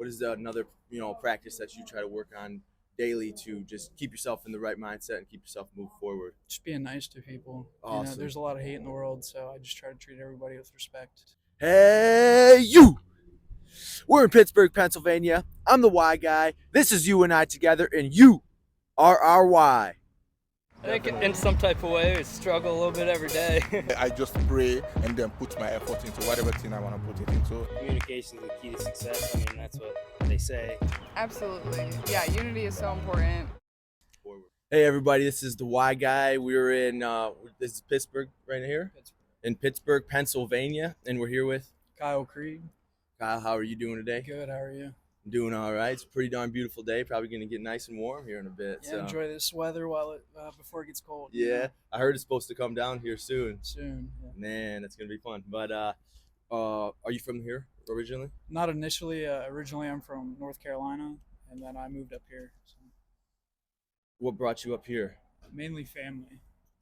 what is another practice that you try to work on daily to just keep yourself in the right mindset and keep yourself move forward? Just being nice to people. Awesome. There's a lot of hate in the world, so I just try to treat everybody with respect. Hey, you! We're in Pittsburgh, Pennsylvania. I'm the Y guy. This is you and I together, and you are our Y. I think in some type of way, we struggle a little bit every day. I just pray and then put my effort into whatever thing I want to put it into. Communication is the key to success. I mean, that's what they say. Absolutely. Yeah, unity is so important. Hey, everybody, this is the Y guy. We're in, this is Pittsburgh right here, in Pittsburgh, Pennsylvania, and we're here with Kyle Creed. Kyle. How are you doing today? Good, how are you? I'm doing all right. It's a pretty darn beautiful day. Probably going to get nice and warm here in a bit. Yeah, so. enjoy this weather while it before it gets cold. Yeah, I heard it's supposed to come down here soon. Soon. Yeah. Man, it's going to be fun. But are you from here originally? Not initially. Originally, I'm from North Carolina, and then I moved up here. So. What brought you up here? Mainly family.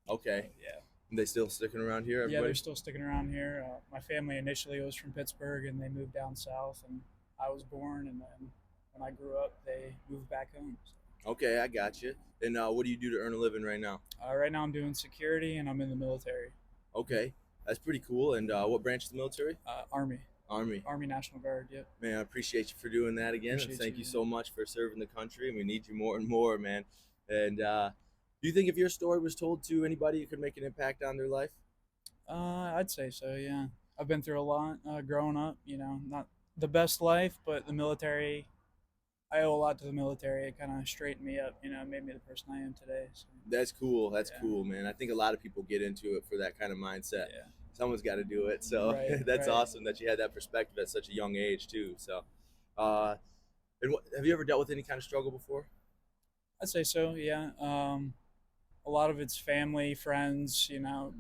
Okay. Yeah. And they still sticking around here? Everybody? Yeah, they're still sticking around here. My family initially was from Pittsburgh, and they moved down south, and I was born, and then when I grew up, they moved back home. So. Okay, I got you. And what do you do to earn a living right now? Right now, I'm doing security, and I'm in the military. Okay, that's pretty cool. And what branch of the military? Army. Army National Guard. Yep. Man, I appreciate you for doing that again. Appreciate Thank you, you so much for serving the country, and we need you more and more, man. And do you think if your story was told to anybody, it could make an impact on their life? I'd say so. Yeah, I've been through a lot growing up. Not the best life, but the military. I owe a lot to the military. It kind of straightened me up. Made me the person I am today. So. That's cool. That's cool, man. I think a lot of people get into it for that kind of mindset. Yeah. Someone's got to do it. So right, that's right. awesome that you had that perspective at such a young age too. So, have you ever dealt with any kind of struggle before? I'd say so. Yeah. A lot of it's family, friends.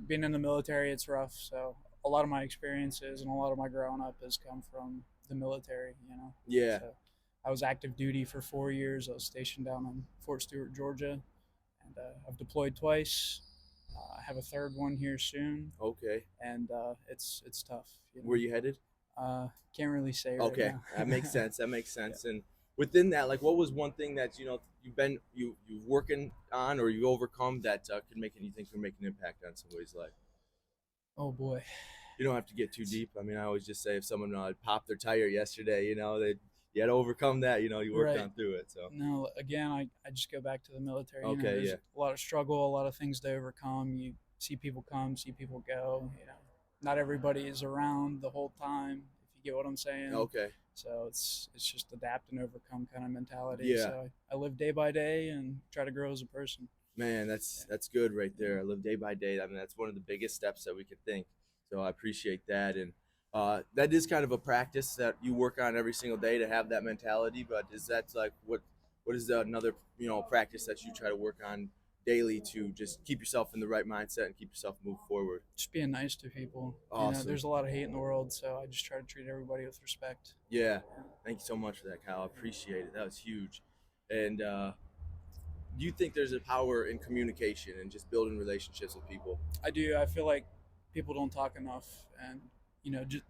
Being in the military, it's rough. So a lot of my experiences and a lot of my growing up has come from the military. Yeah. So I was active duty for 4 years. I was stationed down in Fort Stewart, Georgia, and I've deployed twice. I have a third one here soon. Okay. And it's tough. Where you headed? Can't really say. Okay, right now. that makes sense. That makes sense. Yeah. And within that, like, what was one thing that you're working on or you overcome that you think could make an impact on somebody's life? Oh boy. You don't have to get too deep. I mean, I always just say if someone popped their tire yesterday, you had to overcome that. You worked Right. on through it. So No, again, I just go back to the military. Okay, There's yeah. a lot of struggle, a lot of things to overcome. You see people come, see people go. Not everybody is around the whole time. If you get what I'm saying. okay, So it's just adapt and overcome kind of mentality. Yeah. So I live day by day and try to grow as a person. man, that's good right there. I live day by day. I mean, that's one of the biggest steps that we could think. So I appreciate that. And that is kind of a practice that you work on every single day to have that mentality. But is that like what is another practice that you try to work on daily to just keep yourself in the right mindset and keep yourself move forward? Just being nice to people. Awesome. There's a lot of hate in the world, so I just try to treat everybody with respect. Yeah, thank you so much for that, Kyle. I appreciate it. That was huge. And do you think there's a power in communication and just building relationships with people? I do. I feel like people don't talk enough, and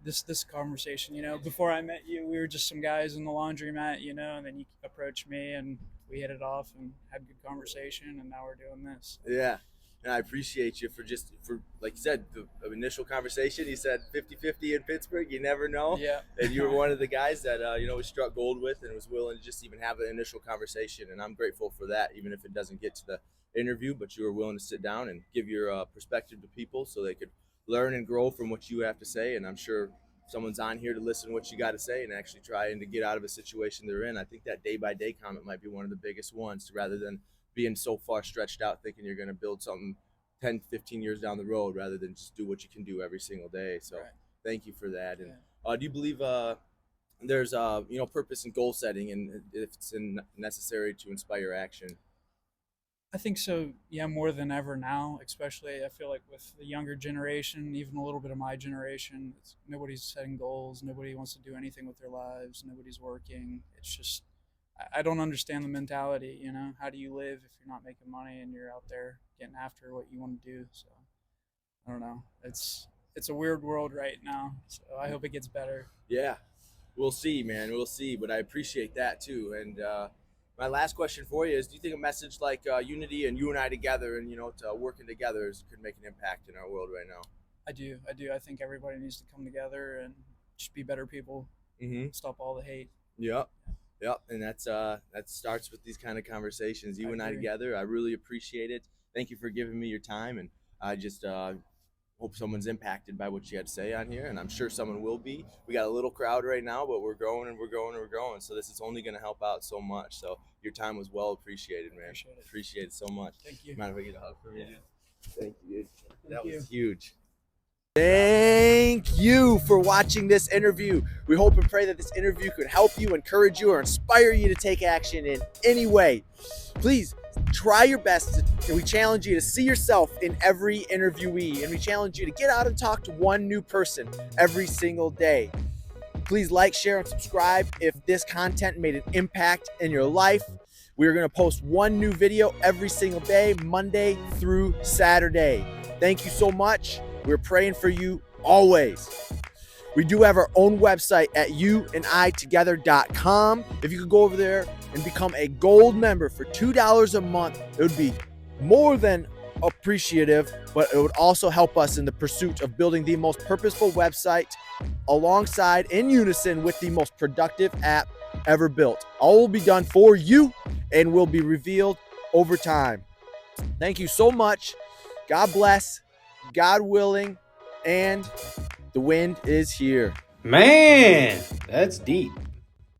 just this conversation. Before I met you, we were just some guys in the laundromat, and then you approached me, and we hit it off and had a good conversation, and now we're doing this. Yeah, and I appreciate you for like you said, the initial conversation. You said 50-50 in Pittsburgh. You never know. Yeah. And you were one of the guys that we struck gold with and was willing to just even have an initial conversation. And I'm grateful for that, even if it doesn't get to the interview. But you were willing to sit down and give your perspective to people so they could learn and grow from what you have to say. And I'm sure someone's on here to listen to what you got to say and actually trying to get out of a situation they're in. I think that day-by-day comment might be one of the biggest ones, rather than being so far stretched out thinking you're going to build something 10, 15 years down the road, rather than just do what you can do every single day. So Right. Thank you for that. And do you believe there's purpose in goal setting, and if it's necessary to inspire action? I think so. Yeah, more than ever now, especially I feel like with the younger generation, even a little bit of my generation, nobody's setting goals. Nobody wants to do anything with their lives. Nobody's working. It's just, I don't understand the mentality. How do you live if you're not making money and you're out there getting after what you want to do? So I don't know. It's a weird world right now. So I hope it gets better. Yeah. We'll see, man. We'll see. But I appreciate that too. And my last question for you is: do you think a message like unity and you and I together, and to working together, could make an impact in our world right now? I do. I think everybody needs to come together and just be better people. Mm-hmm. Stop all the hate. Yep. And that starts with these kind of conversations. You and I together. I really appreciate it. Thank you for giving me your time, and I just hope someone's impacted by what you had to say on here, and I'm sure someone will be. We got a little crowd right now, but we're growing and we're growing and we're growing. So this is only going to help out so much. So your time was well appreciated, man. Appreciate it so much. Thank you. Mind if I get a hug from you? Yeah. Thank you, dude. That Thank was you. huge. Thank you for watching this interview. We hope and pray that this interview could help you, encourage you, or inspire you to take action in any way. Please try your best, and we challenge you to see yourself in every interviewee, and we challenge you to get out and talk to one new person every single day. Please like, share, and subscribe if this content made an impact in your life. We're going to post one new video every single day, Monday through Saturday. Thank you so much. We're praying for you always. We do have our own website at youanditogether.com. If you could go over there and become a gold member for $2 a month, it would be more than appreciative, but it would also help us in the pursuit of building the most purposeful website alongside, in unison with, the most productive app ever built. All will be done for you and will be revealed over time. Thank you so much. God bless, God willing, and the wind is here. Man, that's deep.